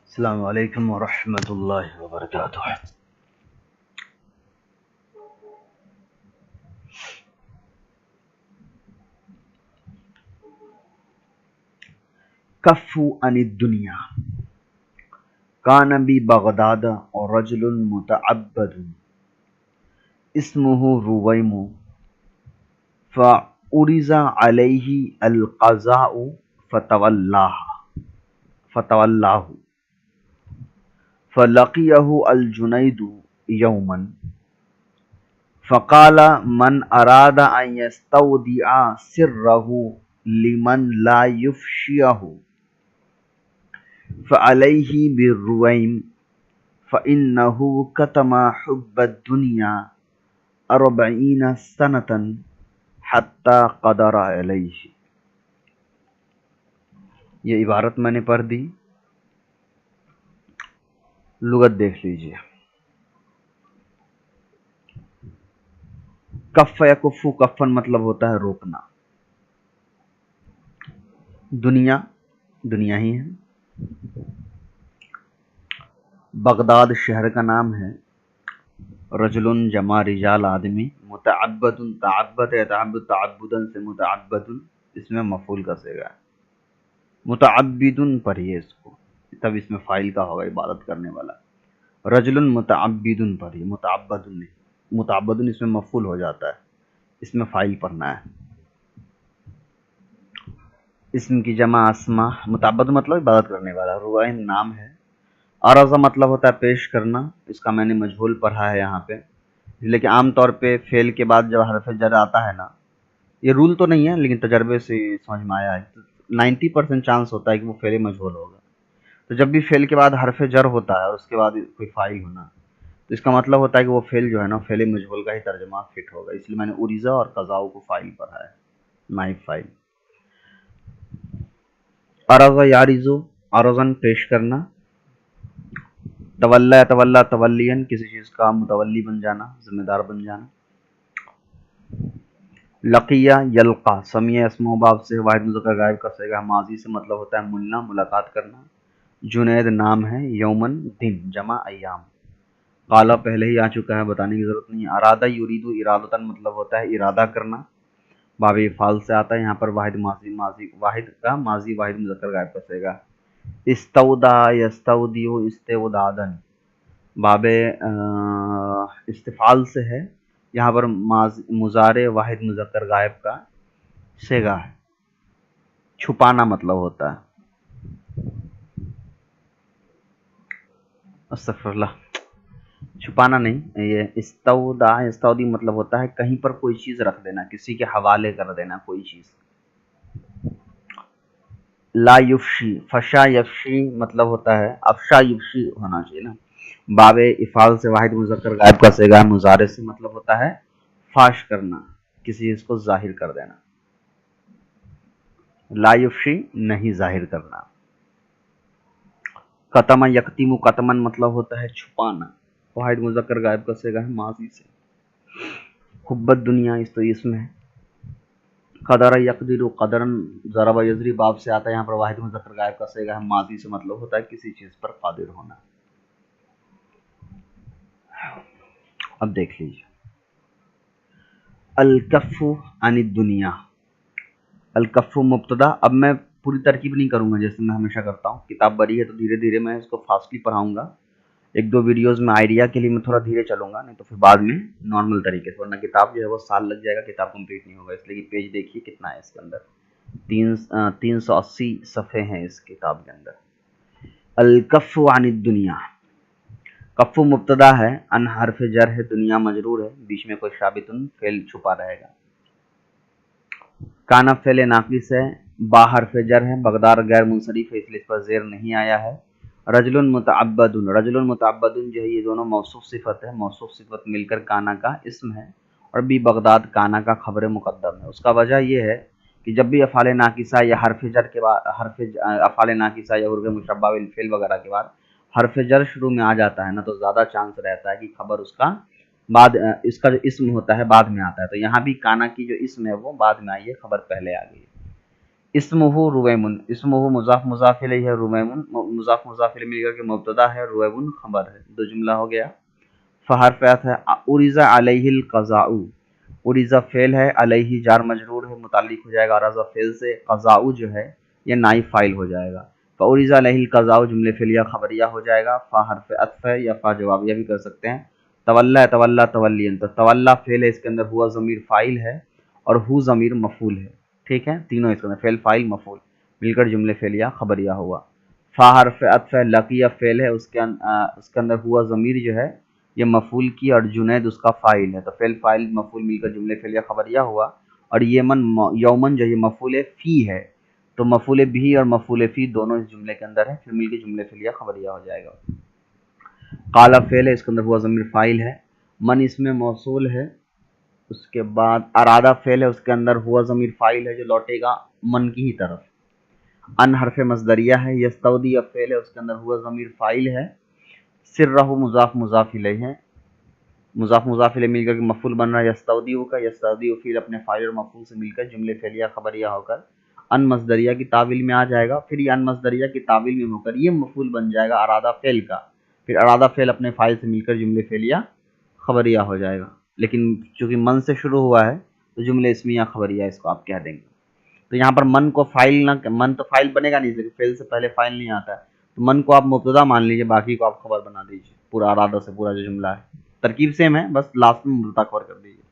السلام علیکم ورحمۃ اللہ وبرکاتہ۔ کفو عن الدنیا کان ببغداد اور رجل متعبد اسمہ رویم فعرض علیہ القضاء فتولاه فلقيه الجنید یوما فقال من اراد ان یستودع سره لمن لا یفشیہ فعلیہ بالرویم فإنہ کتم حب الدنیا 40 سنة حتی قدر علیہ۔ یہ عبارت میں نے پڑھ دی، لغت دیکھ لیجئے۔ کف یا کفو، کفن مطلب ہوتا ہے روکنا، دنیا دنیا ہی ہے، بغداد شہر کا نام ہے، رجل جمع رجال آدمی، متعبد تعبد یتعبد تعبدن سے متعبد اس میں مفعول کا صیغہ ہے، متعبد پڑھیے اس کو، تب اس میں فاعل کا ہوگا عبادت کرنے والا، رجل متعبد پڑھیے، متعبد نہیں، متعبد اس میں مفعول ہو جاتا ہے، اس میں فاعل پڑھنا ہے۔ اسم کی جمع اسما، متعبد مطلب عبادت کرنے والا، روائم نام ہے، عرضہ مطلب ہوتا ہے پیش کرنا، اس کا میں نے مجہول پڑھا ہے یہاں پہ، لیکن عام طور پہ فعل کے بعد جب حرف جر آتا ہے نا، یہ رول تو نہیں ہے لیکن تجربے سے سمجھ میں آیا ہے، 90% چانس ہوتا ہے کہ وہ فعل مجہول ہوگا، تو جب بھی فعل کے بعد حرف جر ہوتا ہے اور اس کے بعد کوئی فاعل ہونا، تو اس کا مطلب ہوتا ہے کہ وہ فعل جو ہے نا فعل مجہول کا ہی ترجمہ فٹ ہوگا، اس لیے میں نے عریضہ اور قضاء کو فاعل پڑھا ہے، نائب فاعل۔ عرض یعرض، عرضاً پیش کرنا، تولا تولا تولین کسی چیز کا متولی بن جانا، ذمہ دار بن جانا۔ لقیہ یلقا، سمیہ اسم و باب سے واحد مذکر غائب کا صیغہ ماضی سے مطلب ہوتا ہے ملنا، ملاقات کرنا۔ جنید نام ہے، یومن دن، جمع ایام۔ قالا پہلے ہی آ چکا ہے، بتانے کی ضرورت نہیں۔ ارادہ یرید ارادتاً مطلب ہوتا ہے ارادہ کرنا، باب افعال سے آتا ہے، یہاں پر واحد واحد کا ماضی واحد مذکر غائب کا صیغہ۔ استودع یستودع استودادن، باب استفعال سے ہے، یہاں پر مضارع واحد مذکر غائب کا صیغہ ہے، چھپانا مطلب ہوتا ہے، استغفر اللہ، چھپانا نہیں، یہ استودع استودع مطلب ہوتا ہے کہیں پر کوئی چیز رکھ دینا، کسی کے حوالے کر دینا کوئی چیز۔ لا یفشی، فشا یفشی مطلب ہوتا ہے افشا یفشی ہونا چاہیے نا، باب افعال سے واحد مذکر غائب کا صیغہ، مضارع سے مطلب ہوتا ہے فاش کرنا، کسی چیز کو ظاہر کر دینا، لا یفشی نہیں ظاہر کرنا۔ قتم یکتم، قتمن مطلب ہوتا ہے چھپانا، واحد مذکر غائب کا صیغہ ہے ماضی سے۔ حب دنیا اس تو اسم ہے۔ قدر یقدر، قدرن ضرب یضرب باب سے آتا ہے، یہاں پر واحد مذکر غائب کا صیغہ ہے ماضی سے مطلب ہوتا ہے کسی چیز پر قادر ہونا۔ اب دیکھ لیجیے، الکف عن الدنیا، الکف مبتدا، اب میں پوری ترکیب نہیں کروں گا جیسے میں ہمیشہ کرتا ہوں، کتاب بڑی ہے تو دھیرے دھیرے میں اس کو فاسٹلی پڑھاؤں گا، ایک دو ویڈیوز میں آئیڈیا کے لیے میں تھوڑا دھیرے چلوں گا، نہیں تو پھر بعد میں نارمل طریقے سے، ورنہ کتاب جو ہے وہ سال لگ جائے گا، کتاب کمپلیٹ نہیں ہوگا، اس لیے پیج دیکھیے کتنا ہے اس کے اندر، 380 صفحے ہیں اس کتاب کے اندر۔ الکف عن الدنیا، کف مبتدا ہے، ان حرف جر ہے، دنیا مجرور ہے، بیچ میں کوئی ثابتن فعل چھپا رہے گا۔ کانا فعل ناقص ہے، با حرف جر ہے، بغداد غیر منصرف ہے اس لیے اس پر زیر نہیں آیا ہے۔ رجل متعبد، رجل متعبد جو ہے یہ دونوں موصوف صفت ہے، موصوف صفت مل کر کانا کا اسم ہے، اور بھی بغداد کانا کا خبر مقدم ہے۔ اس کا وجہ یہ ہے کہ جب بھی افعال ناقصہ یا حرف جر کے بعد افعال ناقصہ یا حروف مشبہ بالفعل وغیرہ کے بعد حرف جر شروع میں آ جاتا ہے نا، تو زیادہ چانس رہتا ہے کہ خبر اس کا بعد، اس کا جو اسم ہوتا ہے بعد میں آتا ہے، تو یہاں بھی کانا کی جو اسم ہے وہ بعد میں آئی ہے، خبر پہلے آ گئی ہے۔ اسمہ رویمن، اسمہ مضاف مضاف الیہ ہے، رویمن مضاف مضاف الیہ مل کر کے مبتدا ہے، رویمن خبر ہے، دو جملہ ہو گیا۔ فحرف عطف ہے، اُرِزَ علیہ القضاء، اُرِزَ فعل ہے، علیہ جار مجرور ہے، متعلق ہو جائے گا عرض فعل سے، قضاء جو ہے یہ نائب فاعل ہو جائے گا۔ فَأُرِزَ علیہ القضاء جملے فعلیہ خبریہ ہو جائے گا، فا حرف عطف ہے یا فا جوابیہ بھی کر سکتے ہیں۔ تولا تولا تولیًا، تو تولا فعل ہے، اس کے اندر ہوا ضمیر فاعل ہے اور ہو ضمیر مفعول ہے، ٹھیک ہے، تینوں اس کے اندر فعل فاعل مفعول مل کر جملے فعلیہ خبریہ ہوا۔ فا حرف عطف ہے، لقیہ فعل ہے، اس کے اندر ہوا ضمیر جو ہے یہ مفعول کی اور جنید اس کا فاعل ہے، تو فعل فاعل مفعول مل کر جملے فعلیہ خبریہ ہوا۔ اور یومن جو یہ مفعول فی ہے، تو مفعول بھی اور مفعول فی دونوں اس جملے کے اندر ہے، پھر مل کے جملے فعلیہ خبریہ ہو جائے گا۔ قال فعل ہے، اس کے اندر ہوا ضمیر فاعل ہے، من اس میں موصول ہے، اس کے بعد ارادہ فعل ہے، اس کے اندر ہوا ضمیر فاعل ہے جو لوٹے گا من کی ہی طرف۔ ان حرف مصدریہ ہے، یستودی فعل ہے، اس کے اندر ہوا ضمیر فاعل ہے، سرہ مضاف مضاف الیہ ہے، مضاف مضاف الیہ مل کر کے مفعول بن رہا ہے یستودیع کا، یستودیع فعل اپنے فاعل اور مفعول سے مل کر جملے فعلیہ خبریہ ہو کر ان مصدریہ کی تعویل میں آ جائے گا، پھر یہ ان مصدریہ کی تعویل میں ہو کر یہ مفعول بن جائے گا ارادہ فعل کا، پھر ارادہ فعل اپنے فاعل سے مل کر جملے فعلیہ خبریہ ہو جائے گا، لیکن چونکہ من سے شروع ہوا ہے تو جملے اسمیہ خبریہ اس کو آپ کہہ دیں گے۔ تو یہاں پر من کو فاعل نہ، من تو فاعل بنے گا نہیں، لیکن فعل سے پہلے فاعل نہیں آتا ہے، تو من کو آپ مبتدا مان لیجئے، باقی کو آپ خبر بنا دیجئے، پورا ارادہ سے پورا جو جملہ ہے ترکیب سیم ہے، بس لاسٹ میں مبتدا کور کر دیجئے۔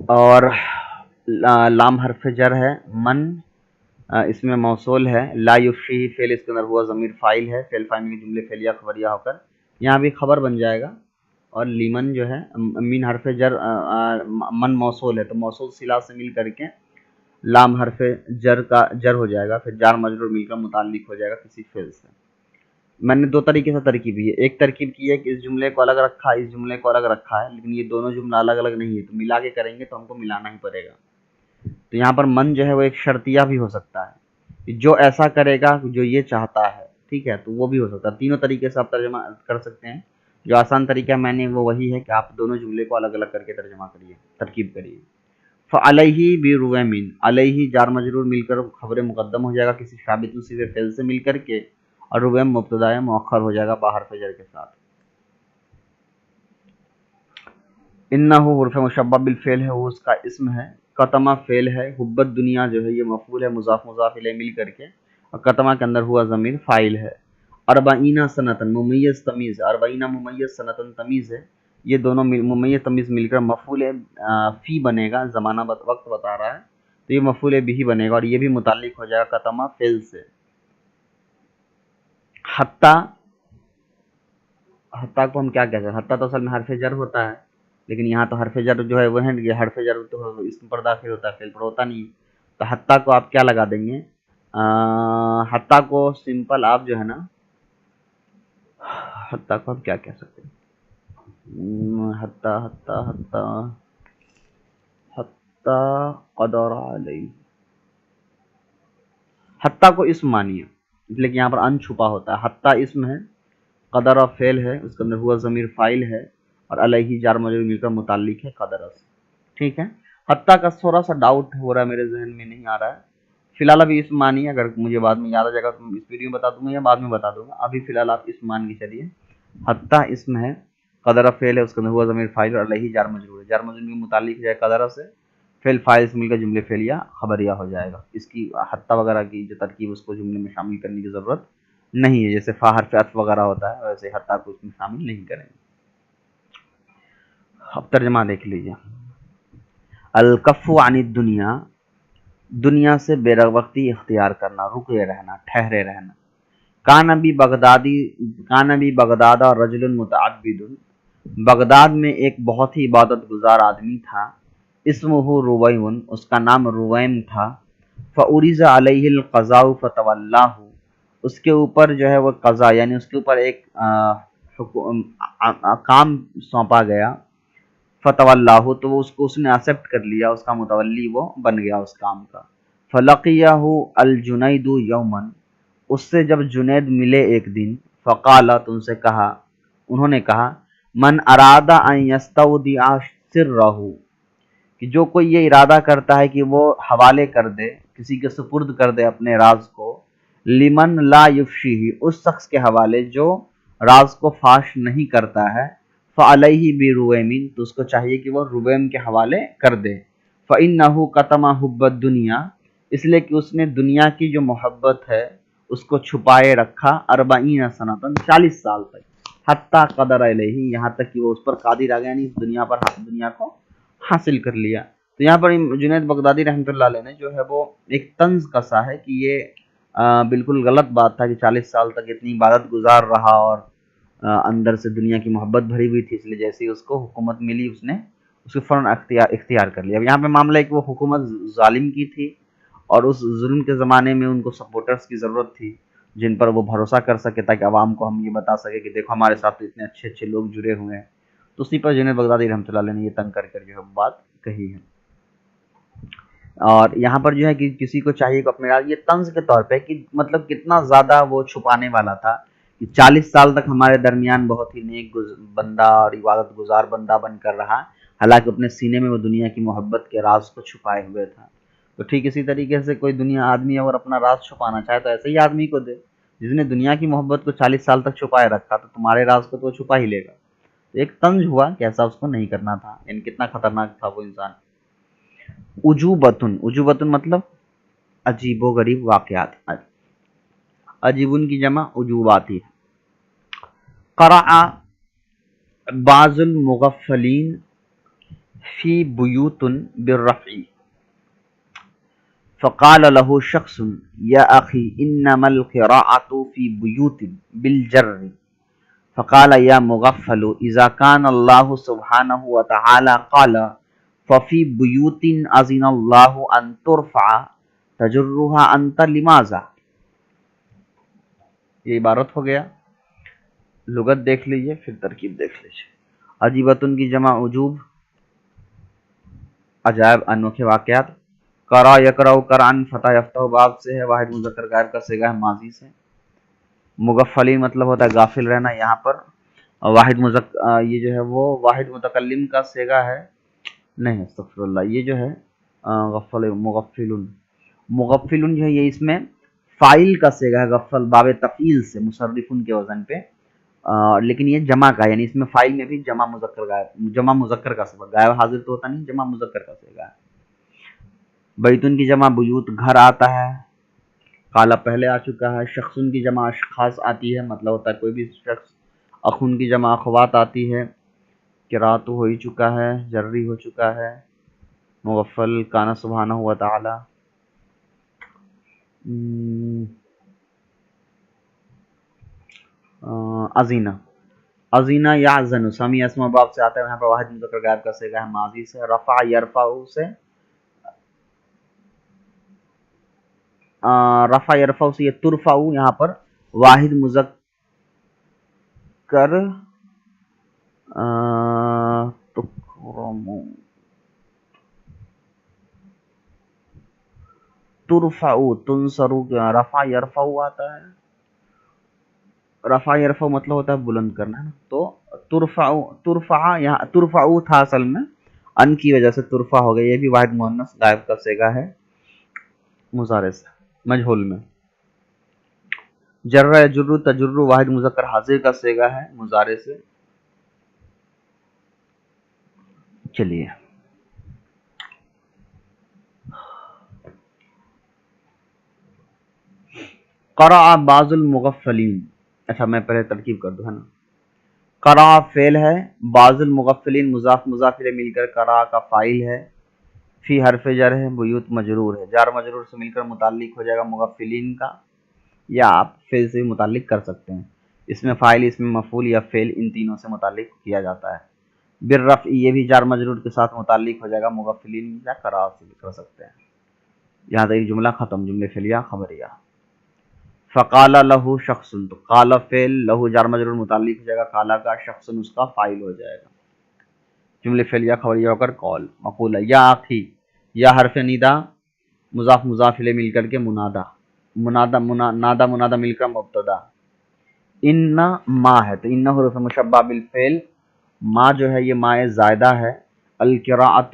اور لام حرف جر ہے، من اس میں موصول ہے، لا یفشی فعل اس کے اندر ہوا ضمیر فاعل ہے، فعل فاعل کے جملے فعلیہ خبریہ ہو کر یہاں بھی خبر بن جائے گا۔ اور لیمن جو ہے من حرف جر، من موصول ہے تو موصول صلہ سے مل کر کے لام حرف جر کا جر ہو جائے گا، پھر جار مجرور مل کر متعلق ہو جائے گا کسی فعل سے۔ میں نے دو طریقے سے ترکیب کی ہے، ایک ترکیب کی ہے کہ اس جملے کو الگ رکھا ہے، اس جملے کو الگ رکھا ہے، لیکن یہ دونوں جملہ الگ الگ نہیں ہے، تو ملا کے کریں گے تو ہم کو ملانا ہی پڑے گا۔ تو یہاں پر من جو ہے وہ ایک شرطیہ بھی ہو سکتا ہے، جو ایسا کرے گا جو یہ چاہتا ہے، ٹھیک ہے، تو وہ بھی ہو سکتا ہے، تینوں طریقے سے آپ ترجمہ کر سکتے ہیں۔ جو آسان طریقہ میں نے وہ وہی ہے کہ آپ دونوں جملے کو الگ الگ کر کے ترجمہ کریے، ترکیب کریے۔ فعلیہ برویمن، علیہ جار مجرور مل کر خبر مقدم ہو جائے گا کسی ثابت صیغہ فعل سے مل کر کے، اور رویم مبتدا مؤخر ہو جائے گا باہر فجر کے ساتھ۔ انہ حرف مشبہ بالفعل ہے، وہ اس کا اسم ہے، قتمہ فعل ہے، حبت دنیا جو ہے یہ مفعول ہے مضاف مضاف الیہ مل کر کے، اور قتمہ کے اندر ہوا ضمیر فاعل ہے۔ اربعین سنتن ممیز تمیز، اربعین ممیز سنتن تمیز ہے، یہ دونوں ممیز تمیز مل کر مفعول فی بنے گا، زمانہ وقت بتا رہا ہے تو یہ مفعول بھی بنے گا، اور یہ بھی متعلق ہو جائے گا قتمہ فعل سے۔ حتی، حتی کو ہم کیا کہتے ہیں، حتی تو اصل میں حرف جر ہوتا ہے، لیکن یہاں تو حرف جر جو ہے وہ ہے، یہ حرف جر تو اسم پر داخل ہوتا ہے، فعل پر ہوتا نہیں، تو حتی کو آپ کیا لگا دیں گے، حتی کو سمپل آپ جو ہے نا، حتی کو آپ کیا کہہ سکتے ہیں، حتی حتی حتی حتی قدر علیہ، حتی کو اسم مانیے، اس لیے کہ یہاں پر ان چھپا ہوتا ہے، حتی اسم ہے، قدر فعل ہے، اس کے اندر ہوا ضمیر فاعل ہے، اور علیہ جار مجرور مل کر متعلق ہے قدر سے، ٹھیک ہے۔ حتیٰ کا تھوڑا سا ڈاؤٹ ہو رہا ہے میرے ذہن میں، نہیں آ رہا ہے، فی الحال ابھی اسم مانیے، اگر مجھے بعد میں یاد آ جائے گا تو اس ویڈیو میں بتا دوں گا یا بعد میں بتا دوں گا، ابھی فی الحال آپ اسم مان کے چلیے۔ حتیٰ اسم ہے، قدر فعل ہے، اس کے اندر ہوا ضمیر فاعل اور علیہ جار مجرور ہے، جار مجرور کے متعلق ہے قدر سے، فعل فاعل سے مل کر جملے فعلیہ خبریہ ہو جائے گا، اس کی حتیٰ وغیرہ کی جو ترکیب اس کو جملے میں شامل کرنے کی ضرورت نہیں ہے، جیسے فا حرف عطف وغیرہ ہوتا ہے ویسے حتیٰ کو اس میں شامل نہیں کریں گے۔ اب ترجمہ دیکھ لیجیے۔ الکف عن الدنیا، دنیا سے بے وقتی اختیار کرنا، رکے رہنا، ٹھہرے رہنا۔ کان بھی بغداد رجل متعبد، بغداد میں ایک بہت ہی عبادت گزار آدمی تھا، اسمہ رویم، اس کا نام رویم تھا، فعرض علیہ القضاء فتولاہ، اس کے اوپر جو ہے وہ قضا یعنی اس کے اوپر ایک کام سونپا گیا، فتولاہ تو اس نے ایکسپٹ کر لیا، اس کا متولی وہ بن گیا اس کام کا۔ فلقیہ الجنید یوما، اس سے جب جنید ملے ایک دن، فقال تو ان سے کہا، انہوں نے کہا، من اراد ان یستودع سرہ، کہ جو کوئی یہ ارادہ کرتا ہے کہ وہ حوالے کر دے، کسی کے سپرد کر دے اپنے راز کو، لمن لا یفشیہ، اس شخص کے حوالے جو راز کو فاش نہیں کرتا ہے، فعلیہ برویمین، تو اس کو چاہیے کہ وہ رویم کے حوالے کر دے، فإنہ قتم حب الدنیا، اس لیے کہ اس نے دنیا کی جو محبت ہے اس کو چھپائے رکھا، 40 سنتن، 40 سال تک، حتی قدر علیہ، یہاں تک کہ وہ اس پر قادر آ گیا، یعنی اس دنیا پر دنیا کو حاصل کر لیا۔ تو یہاں پر جنید بغدادی رحمۃ اللہ علیہ نے جو ہے وہ ایک طنز کسا ہے کہ یہ بالکل غلط بات تھا کہ 40 سال تک اتنی عبادت گزار رہا اور اندر سے دنیا کی محبت بھری ہوئی تھی، اس لیے جیسے ہی اس کو حکومت ملی اس نے اس کو فوراً اختیار کر لیا۔ اب یہاں پہ معاملہ ہے کہ وہ حکومت ظالم کی تھی اور اس ظلم کے زمانے میں ان کو سپورٹرز کی ضرورت تھی جن پر وہ بھروسہ کر سکے، تاکہ عوام کو ہم یہ بتا سکے کہ دیکھو ہمارے ساتھ تو اتنے اچھے اچھے لوگ جڑے ہوئے ہیں۔ تو اسی پر جنید بغدادی رحمۃ اللہ علیہ نے یہ تنگ کر جو ہے بات کہی ہے۔ اور یہاں پر جو ہے کہ کسی کو چاہیے کہ اپنے راز، یہ طنز کے طور پہ کہ مطلب کتنا زیادہ وہ چھپانے والا تھا کہ 40 سال تک ہمارے درمیان بہت ہی نیک بندہ اور عبادت گزار بندہ بن کر رہا، حالانکہ اپنے سینے میں وہ دنیا کی محبت کے راز کو چھپائے ہوئے تھا۔ تو ٹھیک اسی طریقے سے کوئی دنیا آدمی اگر اپنا راز چھپانا چاہے تو ایسے ہی آدمی کو دے جس نے دنیا کی محبت کو 40 سال تک چھپائے رکھا، تو تمہارے راز کو تو وہ چھپا ہی لے گا۔ ایک طنز ہوا کہ ایسا اس کو نہیں کرنا تھا، یعنی کتنا خطرناک تھا وہ انسان۔ عجوبتن، عجوبتن مطلب عجیب و غریب واقعات، عجیبن کی جمع عجوباتی ہے۔ قرأ بعض المغفلین فی بیوت بالرفع فقال له شخص یا اخی انما القراءة فی بیوت بالجر فقال یا مغفل اذا كان اللہ سبحانہ وتعالی قال ففی بیوت اذن اللہ ان ترفع تجرها انت لماذا، یہ عبارت ہو گیا۔ لغت دیکھ لیجئے پھر ترکیب دیکھ لیجئے۔ عجیبتن کی جمع عجوب، عجائب انوکھے واقعات۔ قرأ یقرأ قرآن، فتح یفتح باب سے ہے، واحد مذکر غائب کا صیغہ ہے ماضی سے۔ مغفلین مطلب ہوتا ہے غافل رہنا، یہاں پر واحد مذکر یہ جو ہے وہ واحد متکلم کا صیغہ ہے، نہیں استغفر اللہ، یہ جو ہے غفل مغفلن، مغفلن جو ہے یہ اس میں فاعل کا صیغہ ہے، غفل باب تفعیل سے مصرفن کے وزن پہ، لیکن یہ جمع کا، یعنی اس میں فاعل میں بھی جمع مذکر غائب، جمع مذکر کا صیغہ، غائب حاضر تو ہوتا نہیں، جمع مذکر کا صیغہ ہے۔ بیتن کی جمع بیوت گھر آتا ہے، قالا پہلے آ چکا ہے۔ شخصن کی جمع اشخاص آتی ہے، مطلب ہوتا ہے کوئی بھی شخص۔ اخن کی جمع اخوات آتی ہے، قرات ہو ہی چکا ہے، جری ہو چکا ہے۔ مغفل کانا سبحانہ و تعالی، ازینہ، ازینہ یا زن، سمی اسم باب سے آتا ہے، یہاں پر واحد مذکر غائب کا صیغہ ہے ماضی سے۔ رفع یرفع سے، رفع یرفع سے، یہ ترفع، یہاں پر واحد مذکر ترفع تنصر، رفع یرفع آتا ہے، رفع یرفع مطلب ہوتا ہے بلند کرنا ہے نا، تو ترفع یہاں ترفع تھا اصل میں، ان کی وجہ سے ترفع ہو گیا، یہ بھی واحد مؤنث غائب کا صیغہ ہے مضارع سے، مجہول میں۔ جر یجر تجر، واحد مذکر حاضر کا صیغہ ہے مضارع سے۔ چلیے قرأ بعض المغفلین، اچھا میں پہلے ترکیب کر دوں، ہے نا۔ قرأ فعل ہے، بعض المغفلین مضاف مضاف الیہ مل کر قرأ کا فاعل ہے، فی حرف جر ہے، بیوت مجرور ہے، جار مجرور سے مل کر متعلق ہو جائے گا مغفلین کا، یا آپ فعل سے بھی متعلق کر سکتے ہیں، اس میں فاعل، اس میں مفعول یا فعل، ان تینوں سے متعلق کیا جاتا ہے۔ بالرفع یہ بھی جار مجرور کے ساتھ متعلق ہو جائے گا مغفلین، یا قرأ سے بھی کر سکتے ہیں۔ یہاں تک جملہ ختم، جملے فعلیہ خبریہ۔ فقال له شخص، تو قال فعل، له جار مجرور متعلق ہو جائے گا قال کا، شخص اس کا فاعل ہو جائے گا، جملے فعلیہ خبریہ ہو کر قول مقول ہے۔ یا اخی، یا حرف ندا مضاف مضاف الیہ مل کر کے منادہ، نادا منادہ مل کر مبتدا۔ ان ما ہے تو ان حروف مشبہ بالفعل، ما جو ہے یہ ما زائدہ ہے، القراءۃ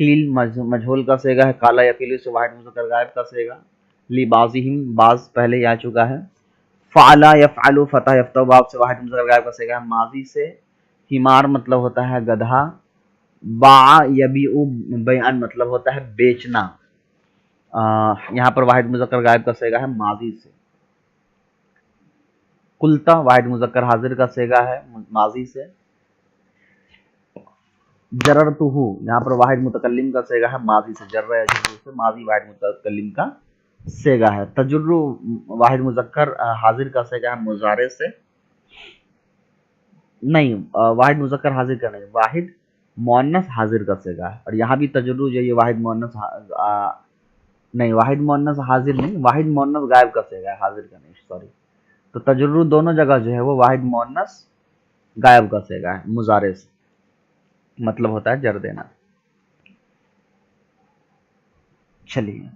قیل مجہول کا صیغہ ہے، قال یقیل سے واحد مذکر غائب کا صیغہ، لبعضہم بعض پہلے ہی آ چکا ہے، فعلا یفعل فتح یفتح باب سے واحد مذکر غائب کا صیغہ ہے ماضی سے، حمار مطلب ہوتا ہے گدھا، باع یبیع بیعن مطلب ہوتا ہے بیچنا، یہاں پر واحد مذکر غائب کا صیغہ ہے ماضی سے، قلتا واحد مذکر حاضر کا صیغہ ہے ماضی سے، جررتہ یہاں پر واحد متکلم کا صیغہ ہے ماضی سے، جرر یجر سے ماضی واحد متکلم کا صیغہ ہے، تجر واحد مذکر حاضر کا صیغہ ہے مضارع سے، نہیں واحد مذکر حاضر کا نہیں، واحد مؤنث حاضر کا صیغہ ہے، اور یہاں بھی تجر جو یہ واحد مؤنث نہیں، واحد مؤنث حاضر نہیں، واحد مؤنث غائب کا صیغہ ہے، حاضر کا نہیں، سوری، تو تجر دونوں جگہ جو ہے وہ واحد مؤنث غائب کا صیغہ ہے مضارع سے، مطلب ہوتا ہے جر دینا۔ چلیے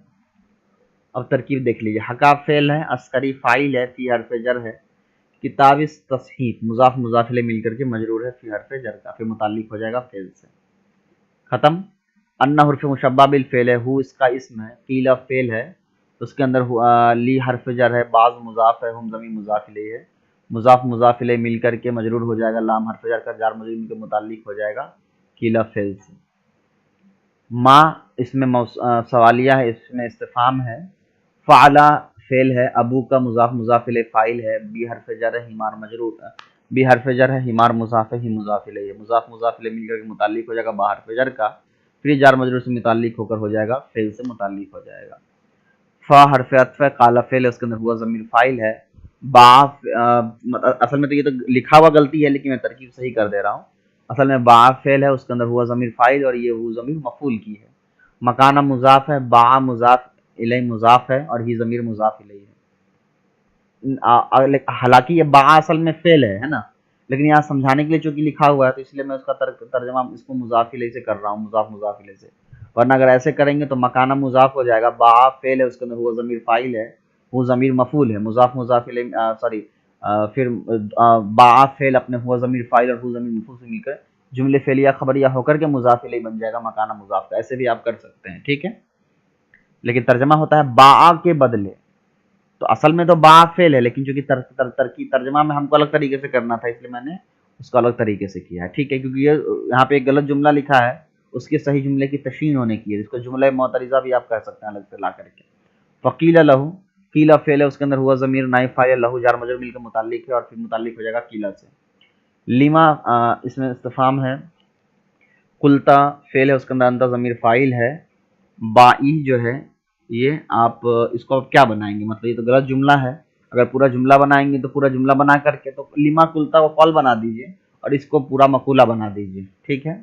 اب ترکیب دیکھ لیجیے، حقا فعل ہے، عسکری فاعل ہے، فی حرف جر ہے، کتاب تصحیف مضاف مضاف الیہ مل کر کے مجرور ہے فی حرف جر کا، پھر متعلق ہو جائے گا فعل سے، ختم۔ ان حرف مشبہ بالفعل ہے، ہو اس کا اسم ہے، قیل فعل ہے، اس کے اندر لی حرف جر ہے، بعض مضاف ہے، ہم ضمیر مضاف الیہ ہے، مضاف مضاف الیہ مل کر کے مجرور ہو جائے گا، لام حرف جر کا جار مجرور مل کے متعلق ہو جائے گا قیل فعل سے۔ ما اس میں سوالیہ ہے، اس میں استفہام ہے، فعلا فعل ہے، ابو کا مضاف مضاف الیہ فاعل ہے، بی حرف جر ہے، حمار مجرور بی حرف جر ہے، حمار مضاف ہے، ہی مضاف الیہ ہے، مضاف مضاف الیہ مل کر کے متعلق ہو جائے گا با حرف جر کا، پھر جار مجرور سے متعلق ہو کر ہو جائے گا فعل سے متعلق ہو جائے گا۔ فا حرف عطف ہے، قال فعل ہے، اس کے اندر ہوا ضمیر فاعل ہے، با اصل میں تو یہ تو لکھا ہوا غلطی ہے لیکن میں ترکیب صحیح کر دے رہا ہوں، اصل میں با فعل ہے، اس کے اندر ہوا ضمیر فاعل اور یہ ہو ضمیر مفعول کی ہے، مکانہ مضاف ہے، با مضاف الیہ مضاف ہے اور ہی ضمیر مضاف الیہ ہے، حالانکہ یہ با اصل میں فعل ہے نا، لیکن یہاں سمجھانے کے لیے چونکہ لکھا ہوا ہے تو اس لیے میں اس کا ترجمہ اس کو مضاف الیہ سے کر رہا ہوں، مضاف مضاف الیہ سے، ورنہ اگر ایسے کریں گے تو مکانہ مضاف ہو جائے گا، با فعل ہے، اس کے اندر ہوا ضمیر فاعل ہے، وہ ضمیر مفعول ہے، مضاف مضاف الیہ سوری پھر با فعل اپنے ہوا ضمیر فاعل اور ہو ضمیر مفعول سے مل کر جملے فعلیہ خبریہ ہو کر کے مضاف الیہ بن جائے گا مکانہ مضاف کا، ایسے بھی آپ کر سکتے ہیں، ٹھیک ہے، لیکن ترجمہ ہوتا ہے با کے بدلے، تو اصل میں تو با فعل ہے لیکن چونکہ ترجمہ میں ہم کو الگ طریقے سے کرنا تھا اس لیے میں نے اس کو الگ طریقے سے کیا ہے، ٹھیک ہے، کیونکہ یہ یہاں پہ ایک غلط جملہ لکھا ہے، اس کے صحیح جملے کی تشہیر ہونے کی ہے، جس کو جملہ معترضہ بھی آپ کہہ سکتے ہیں الگ سے لا کر کے۔ فقیل لہو قیل فعل ہے، اس کے اندر ہوا ضمیر نائب فاعل، لہو جار مجرور مل کے متعلق ہے اور پھر متعلق ہو جائے گا قیل سے۔ لما اس میں استفہام ہے، قلتا فعل ہے، اس کے اندر انت ضمیر فاعل ہے، بائی جو ہے یہ آپ اس کو کیا بنائیں گے، مطلب یہ تو غلط جملہ ہے، اگر پورا جملہ بنائیں گے تو پورا جملہ بنا کر کے تو لما قلتا کو قول بنا دیجئے اور اس کو پورا مقولہ بنا دیجئے، ٹھیک ہے۔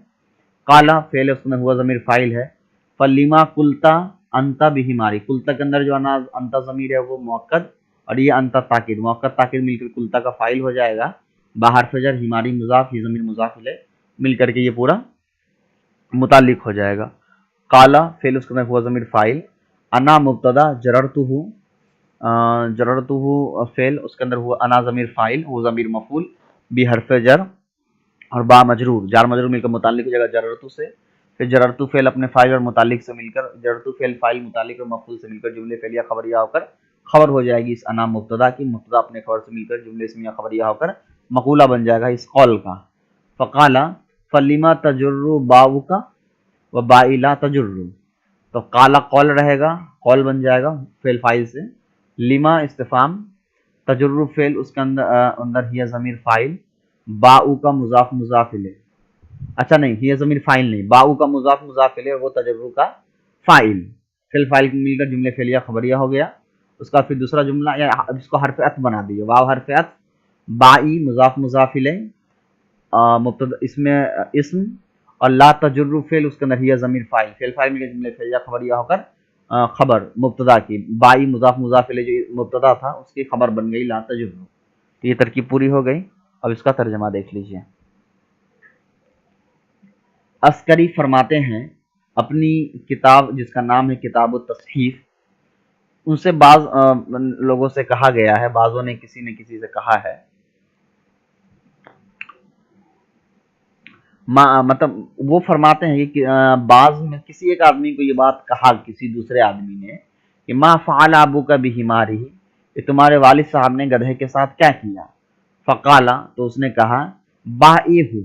قالا فعل اس میں ہوا ضمیر فاعل ہے، فلما قلتا انت بہماری، قلتا کے اندر جو انت ضمیر ہے وہ مؤکد اور یہ انت تاکید، مؤکد تاکید مل کر قلتا کا فاعل ہو جائے گا، باہر فجر ہماری مضاف ہی ضمیر مضاف الیہ مل کر کے یہ پورا متعلق ہو جائے گا۔ قالا فعل اس کے اندر ہوا ضمیر فاعل، انا مبتدا جررتہ فعل اس کے اندر ہوا انا ضمیر فاعل، وہ ضمیر مفعول، بی حرف جر اور با مجرور، جار مجرور مل کر متعلق ہو جائے گا جررتو سے، پھر جررتو فعل اپنے فاعل اور متعلق سے مل کر جررتو فعل فاعل متعلق اور مفعول سے مل کر جملے فعلیہ خبریہ ہو کر خبر ہو جائے گی اس انا مبتدا کی، مبتدا اپنے خبر سے مل کر جملے اسمیہ خبریہ ہو کر مقولہ بن جائے گا اس قول کا۔ فقالا فلما تجر باؤک و بائی لا تجر، تو قالا قول رہے گا، قول بن جائے گا فعل فاعل سے، لما استفہام، تجر فعل اس کے اندر ہی ضمیر فاعل، باؤ کا مضاف مضاف الیہ، اچھا نہیں ہی ضمیر فاعل نہیں، باؤ کا مضاف مضاف الیہ وہ تجر کا فاعل، فعل فاعل مل کر جملے فعلیہ خبریہ ہو گیا، اس کا پھر دوسرا جملہ یا اس کو حرف عطف بنا دیجیے، واو حرف عطف، بائی مضاف مضاف الیہ مبتدا اس میں اسم، اور لا تجر فعل اس کے اندر ہی ضمیر فاعل، فعل فاعل مل کر جملے فعلیہ خبریہ ہو کر خبر مبتدا کی، بائی مضاف مضاف الیہ جو مبتدا تھا اس کی خبر بن گئی لا تجر، تو یہ ترکیب پوری ہو گئی۔ اب اس کا ترجمہ دیکھ لیجئے، عسکری فرماتے ہیں اپنی کتاب جس کا نام ہے کتاب التصحیف، ان سے بعض لوگوں سے کہا گیا ہے، بعضوں نے کسی سے کہا ہے، مطلب وہ فرماتے ہیں کہ بعض میں کسی ایک آدمی کو یہ بات کہا کسی دوسرے آدمی نے کہ ما فعل ابوک بحمارہ، کہ تمہارے والد صاحب نے گدھے کے ساتھ کیا کیا؟ فقالا، تو اس نے کہا بائیہ،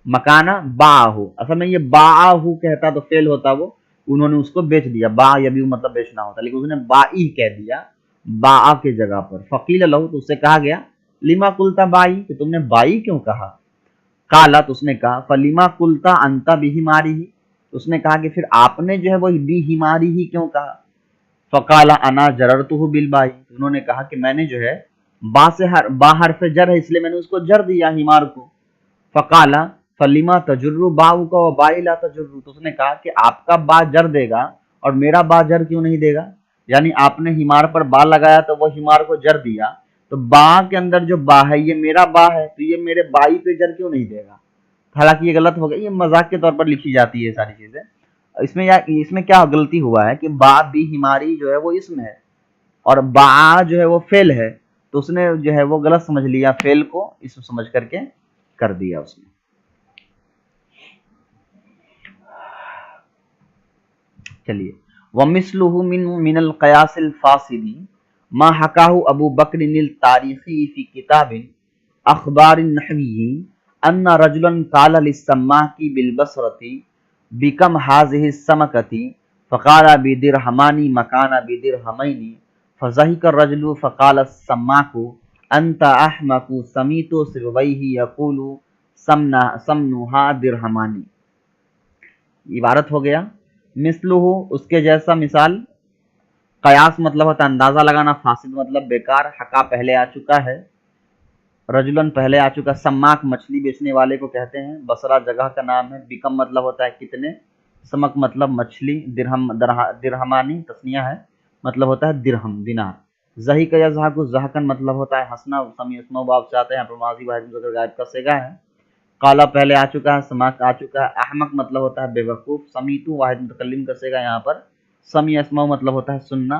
مکانا باہو، اصل میں یہ باہو کہتا تو فعل ہوتا، وہ انہوں نے اس کو بیچ دیا، با یبیع مطلب بیچنا ہوتا، لیکن اس نے بائی کہہ دیا با کے جگہ پر۔ فقیل لہو، تو اس سے کہا گیا لما قلتا بائی، کہ تم نے بائی کیوں کہا؟ قالا، تو اس نے کہا فلما قلتا انت بحمارہ، اس نے کہا کہ پھر آپ نے جو ہے وہ بحمارہ ہی کیوں کہا؟ فقالا انا جررتہ بالبائی، انہوں نے کہا کہ میں نے جو ہے با حرف جر ہے اس لیے میں نے اس کو جر دیا حمار کو۔ فقالا فلیما تجر باؤ کا و بائی لا تجر، تو اس نے کہا کہ آپ کا با جر دے گا اور میرا با جر کیوں نہیں دے گا؟ یعنی آپ نے ہمار پر با لگایا تو وہ ہمار کو جر دیا، تو با کے اندر جو با ہے یہ میرا با ہے، تو یہ میرے بائی پہ جر کیوں نہیں دے گا؟ حالانکہ یہ غلط ہو گئی، یہ مذاق کے طور پر لکھی جاتی ہے ساری چیزیں۔ اس میں کیا غلطی ہوا ہے کہ با بھی ہماری جو ہے وہ اسم ہے اور با جو ہے وہ فعل ہے، تو اس نے جو ہے وہ غلط سمجھ لیا، فعل کو اسم سمجھ کر کے کر دیا اس نے۔ چلیے، وَمِثْلُهُ مِنَ الْقِيَاسِ الْفَاسِدِ مَا حَكَاهُ أَبُو بَكْرٍ الْتَارِخِيُّ فِي كِتَابِ أَخْبَارِ النَّحْوِيِّ أَنَّ رَجُلًا قَالَ لِلسَّمَّاكِ بِالْبَصْرَةِ بِكَمْ هَٰذِهِ السَّمَكَةِ فَقَالَ بِدِرْهَمَانِ مَكَانَ بِدِرْهَمَيْنِ فَضَحِكَ الرَّجُلُ فَقَالَ السَّمَّاكُ أَنْتَ أَحْمَقُ سَمِعْتُ سِبْوَيْهِ يَقُولُ سَمْنُهَا دِرْهَمَانِ۔ عبارت ہو گیا مثلہ، اس کے جیسا، مثال۔ قیاس مطلب ہوتا ہے اندازہ لگانا، فاسد مطلب بیکار، حقا پہلے آ چکا ہے، رجلن پہلے آ چکا، سماک مچھلی بیچنے والے کو کہتے ہیں، بصرہ جگہ کا نام ہے، بکم مطلب ہوتا ہے کتنے، سمک مطلب مچھلی، درہمانی تسنیہ ہے، مطلب ہوتا ہے درہم دینار۔ زہی کا یزحق، زحقن مطلب ہوتا ہے ہنسنا، سمی اسم و باب سے آتے ہیں، یہاں پر ماضی واحد مذکر غائب کا صیغہ ہے۔ قالا پہلے آ چکا ہے، سماک آ چکا ہے، احمق مطلب ہوتا ہے بے وقوف، سمیتو واحد متکلم کا صیغہ یہاں پر، سمی اسماء مطلب ہوتا ہے سننا،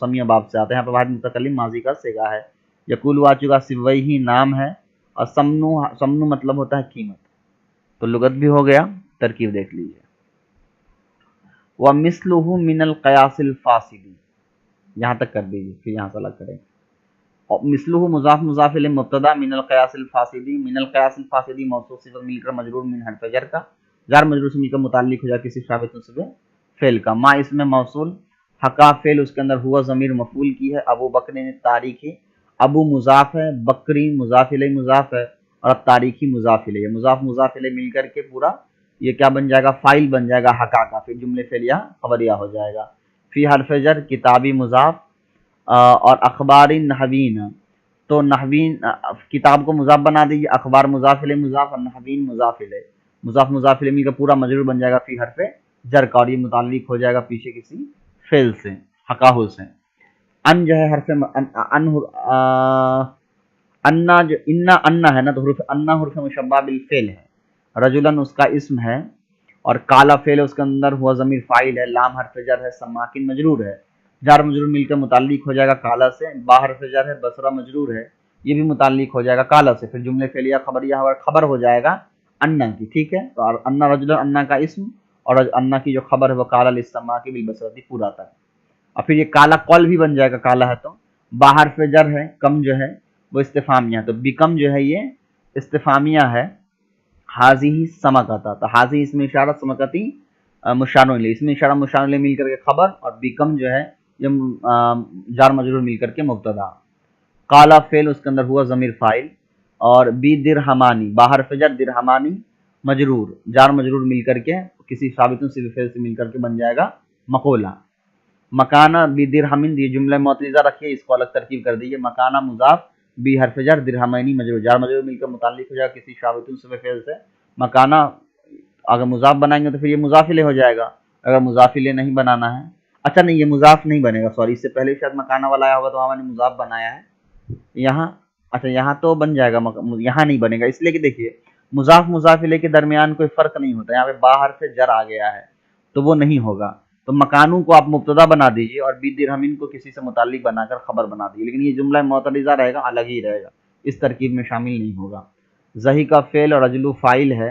سمیع باب سے آتا ہے، یہاں پر واحد متکلم ماضی کا صیغہ ہے۔ یقول آ چکا، سویہ نام ہے، اور سمنو مطلب ہوتا ہے قیمت۔ تو لغت بھی ہو گیا، ترکیب دیکھ لیجیے۔ وَمِثْلُهُ مِنَ الْقِيَاسِ الْفَاسِدِ، یہاں تک کر دیجیے، پھر یہاں سے الگ کریں۔ مثلہ مضاف مضاف الیہ مبتدا، من القیاس الفاسدی، من القیاس الفاسدی موصوف صفت مل کر مجرور من حرف جر کا، جار مجرور سے مل کر متعلق ہو جائے کسی ثابت نصب فعل کا، ما اس میں موصول، حقا فعل اس کے اندر ہوا ضمیر مفعول کی ہے، ابو بکر تاریخی، ابو مضاف ہے، بکری مضاف الیہ مضاف ہے، اور تاریخی مضاف الیہ، مضاف مضاف الیہ مل کر کے پورا یہ کیا بن جائے گا؟ فاعل بن جائے گا حقا کا، پھر جملے فعلیہ خبریہ ہو جائے گا۔ فی حرف جر کتابی مضاف، اور اخبار نحوین، تو نحوین کتاب کو مضاف بنا دیجیے، اخبار مضاف الیہ مضاف، اور نحوین مضاف الیہ، مضاف مضاف الیہ کا پورا مجرور بن جائے گا فی حرف جر کا، اور یہ متعلق ہو جائے گا پیچھے کسی فعل سے، حقاہ سے۔ ان جو ہے حرف انا جو انا ہے نا، تو حرف انا حرف مشبہ بالفعل ہے، رجلن اس کا اسم ہے، اور کالا فعل اس کے اندر ہوا ضمیر فاعل ہے، لام حرف جر ہے، سماکن مجرور ہے، جار مجرور مل کر متعلق ہو جائے گا کالا سے، با حرف جر ہے، بصرہ مجرور ہے، یہ بھی متعلق ہو جائے گا کالا سے، پھر جملے فعلیہ خبریہ خبر ہو جائے گا انا کی، ٹھیک ہے۔ تو انا رجل، انا کا اسم، اور انا کی جو خبر ہے وہ کالا للسماء بالبصرۃ پورا تک، اور پھر یہ کالا قول بھی بن جائے گا، کالا ہے تو با حرف جر ہے، کم جو ہے وہ استفہامیہ، تو بکم جو ہے یہ استفہامیہ ہے، حاضی سمکتا، تو حاضی اس میں اشارہ، سمکتی مشار الیہ، اس میں اشارہ مشار الیہ مل کر کے خبر، اور بکم جو ہے یہ جار مجرور مل کر کے مبتدا، قالا فعل اس کے اندر ہوا ضمیر فاعل، اور بی درہمانی، با حرف جر، درہمانی مجرور، جار مجرور مل کر کے کسی ثابت صفت فعل سے مل کر کے بن جائے گا مقولہ۔ مکانہ بی درہمین، یہ جملہ معترضہ رکھیے، اس کو الگ ترکیب کر دیجیے، مکانہ مضاف، بی حرف جر، درہمینی مجرور، جار مجرور مل کر متعلق ہو جائے گا کسی ثابت صفت فعل سے، مکانہ اگر مضاف بنائیں گے تو پھر یہ مضاف الیہ ہو جائے گا، اگر مضاف الیہ نہیں بنانا ہے، اچھا نہیں یہ مضاف نہیں بنے گا، سوری، اس سے پہلے شاید مکانہ والا آیا ہوگا تو وہاں میں نے مضاف بنایا ہے، یہاں اچھا یہاں تو بن جائے گا، یہاں نہیں بنے گا، اس لیے کہ دیکھیے مضاف مضاف الیہ کے درمیان کوئی فرق نہیں ہوتا، یہاں پہ با حرف جر آ گیا ہے تو وہ نہیں ہوگا، تو مکانوں کو آپ مبتدا بنا دیجیے، اور بی درہمین کو کسی سے متعلق بنا کر خبر بنا دیجیے، لیکن یہ جملہ معترضہ رہے گا، الگ ہی رہے گا، اس ترکیب میں شامل نہیں ہوگا۔ زہی کا فعل اور رجلو فاعل ہے،